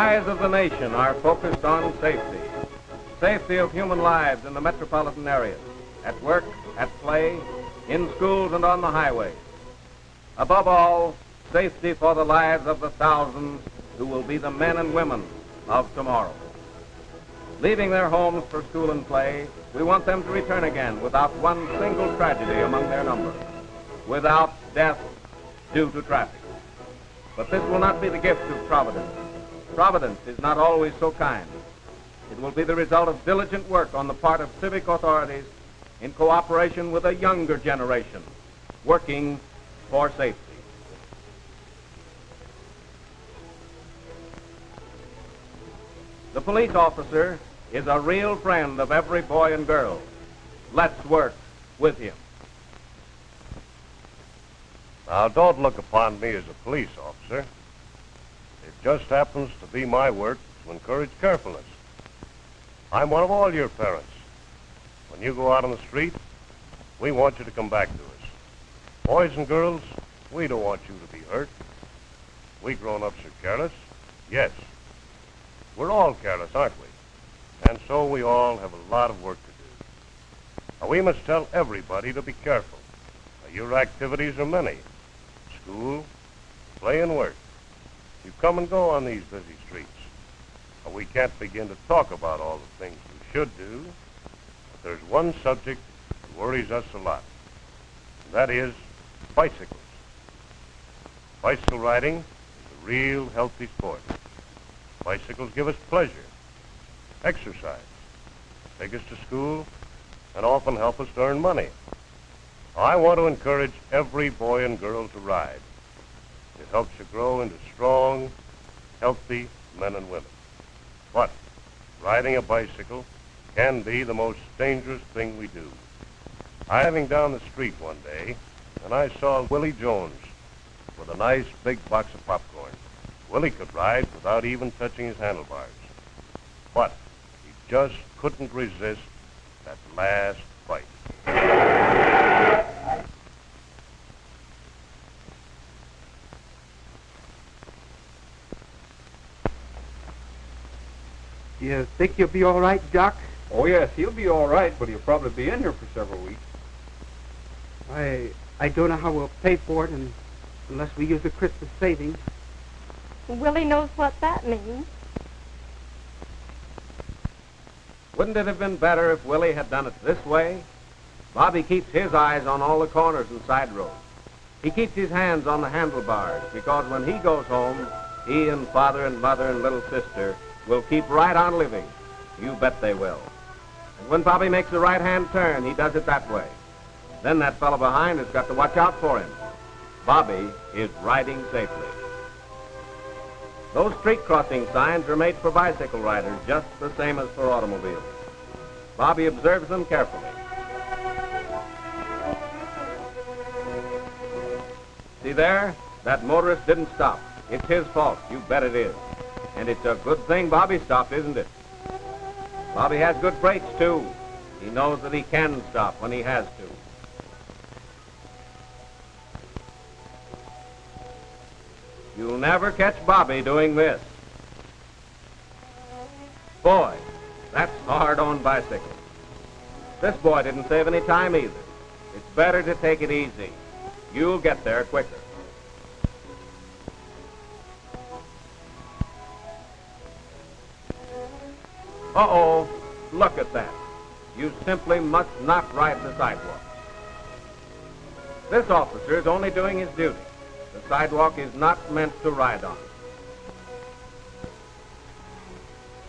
eyes of the nation are focused on safety. Safety of human lives in the metropolitan areas, at work, at play, in schools and on the highways. Above all, safety for the lives of the thousands who will be the men and women of tomorrow. Leaving their homes for school and play, we want them to return again without one single tragedy among their number, without death due to traffic. But this will not be the gift of Providence. Providence is not always so kind. It will be the result of diligent work on the part of civic authorities in cooperation with a younger generation working for safety. The police officer is a real friend of every boy and girl. Let's work with him. Now, don't look upon me as a police officer. It just happens to be my work to encourage carefulness. I'm one of all your parents. When you go out on the street, we want you to come back to us. Boys and girls, we don't want you to be hurt. We grown-ups are careless. Yes. We're all careless, aren't we? And so we all have a lot of work to do. Now, we must tell everybody to be careful. Now, your activities are many. School, play, and work. You come and go on these busy streets. Now, we can't begin to talk about all the things we should do. But there's one subject that worries us a lot. And that is bicycles. Bicycle riding is a real healthy sport. Bicycles give us pleasure, exercise, take us to school, and often help us to earn money. I want to encourage every boy and girl to ride. It helps you grow into strong, healthy men and women. But riding a bicycle can be the most dangerous thing we do. I was driving down the street one day, and I saw Willie Jones with a nice big box of popcorn. Willie could ride without even touching his handlebars. But he just couldn't resist that last bite. You think you'll be all right, Jock? Oh, yes, he'll be all right, but he'll probably be in here for several weeks. I don't know how we'll pay for it unless we use the Christmas savings. Willie knows what that means. Wouldn't it have been better if Willie had done it this way? Bobby keeps his eyes on all the corners and side roads. He keeps his hands on the handlebars because when he goes home, he and father and mother and little sister will keep right on living. You bet they will. And when Bobby makes a right-hand turn, he does it that way. Then that fellow behind has got to watch out for him. Bobby is riding safely. Those street crossing signs are made for bicycle riders just the same as for automobiles. Bobby observes them carefully. See there? That motorist didn't stop. It's his fault. You bet it is. And it's a good thing Bobby stopped, isn't it? Bobby has good brakes, too. He knows that he can stop when he has to. You'll never catch Bobby doing this. Boy, that's hard on bicycles. This boy didn't save any time either. It's better to take it easy. You'll get there quicker. Uh-oh, look at that. You simply must not ride the sidewalk. This officer is only doing his duty. The sidewalk is not meant to ride on.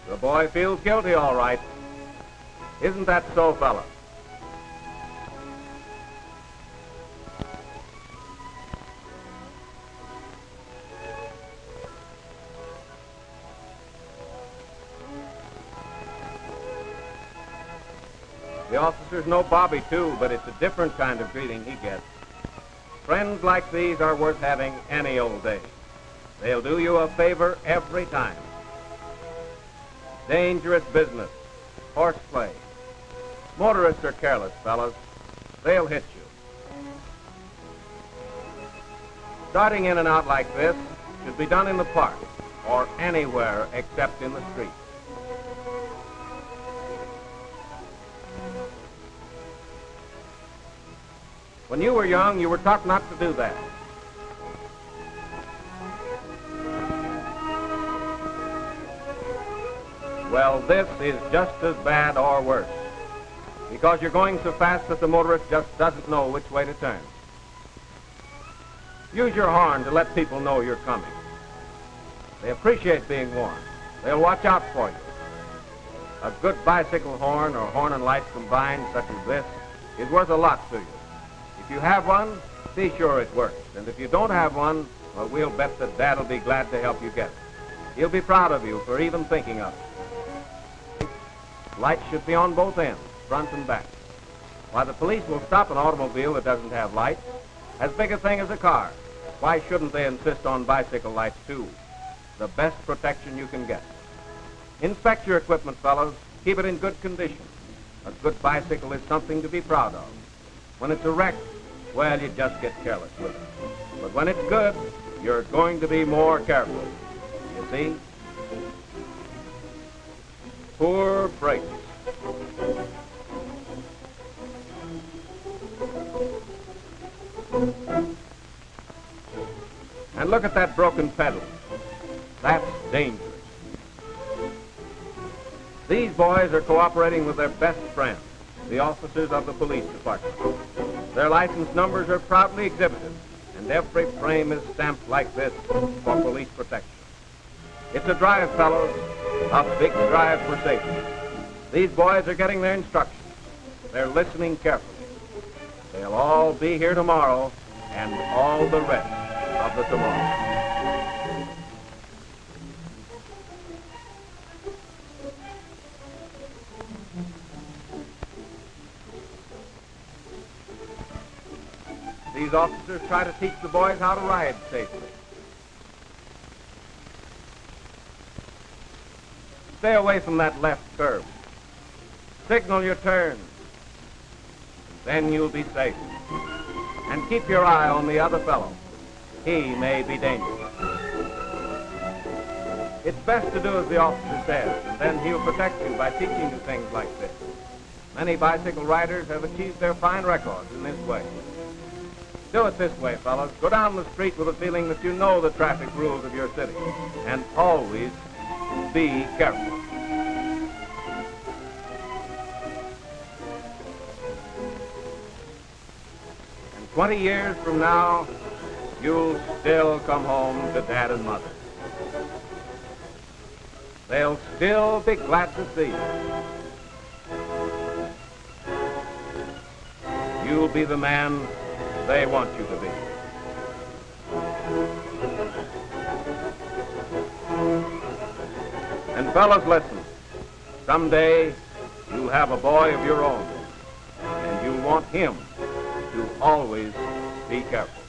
The boy feels guilty, all right. Isn't that so, fella? The officers know Bobby, too, but it's a different kind of greeting he gets. Friends like these are worth having any old day. They'll do you a favor every time. Dangerous business, horseplay. Motorists are careless, fellas. They'll hit you. Starting in and out like this should be done in the park. or anywhere except in the street. When you were young, you were taught not to do that. Well, this is just as bad or worse, because you're going so fast that the motorist just doesn't know which way to turn. Use your horn to let people know you're coming. They appreciate being warned. They'll watch out for you. A good bicycle horn or horn and lights combined, such as this, is worth a lot to you. If you have one, be sure it works. And if you don't have one, well, we'll bet that Dad will be glad to help you get it. He'll be proud of you for even thinking of it. Lights should be on both ends, front and back. Why, the police will stop an automobile that doesn't have lights. As big a thing as a car. Why shouldn't they insist on bicycle lights, too? The best protection you can get. Inspect your equipment, fellows. Keep it in good condition. A good bicycle is something to be proud of. When it's a wreck, well, you just get careless with it. But when it's good, you're going to be more careful. You see? Poor brakes. And look at that broken pedal. That's dangerous. These boys are cooperating with their best friends, the officers of the police department. Their license numbers are proudly exhibited, and every frame is stamped like this for police protection. It's a drive, fellows, a big drive for safety. These boys are getting their instructions. They're listening carefully. They'll all be here tomorrow, and all the rest of the tomorrow. These officers try to teach the boys how to ride safely. Stay away from that left curve. Signal your turn. Then you'll be safe. And keep your eye on the other fellow. He may be dangerous. It's best to do as the officer says, and then he'll protect you by teaching you things like this. Many bicycle riders have achieved their fine records in this way. Do it this way, fellows. Go down the street with a feeling that you know the traffic rules of your city. And always be careful. And 20 years from now, you'll still come home to Dad and Mother. They'll still be glad to see you. You'll be the man they want you to be. And fellas, listen. Someday you'll have a boy of your own, and you'll want him to always be careful.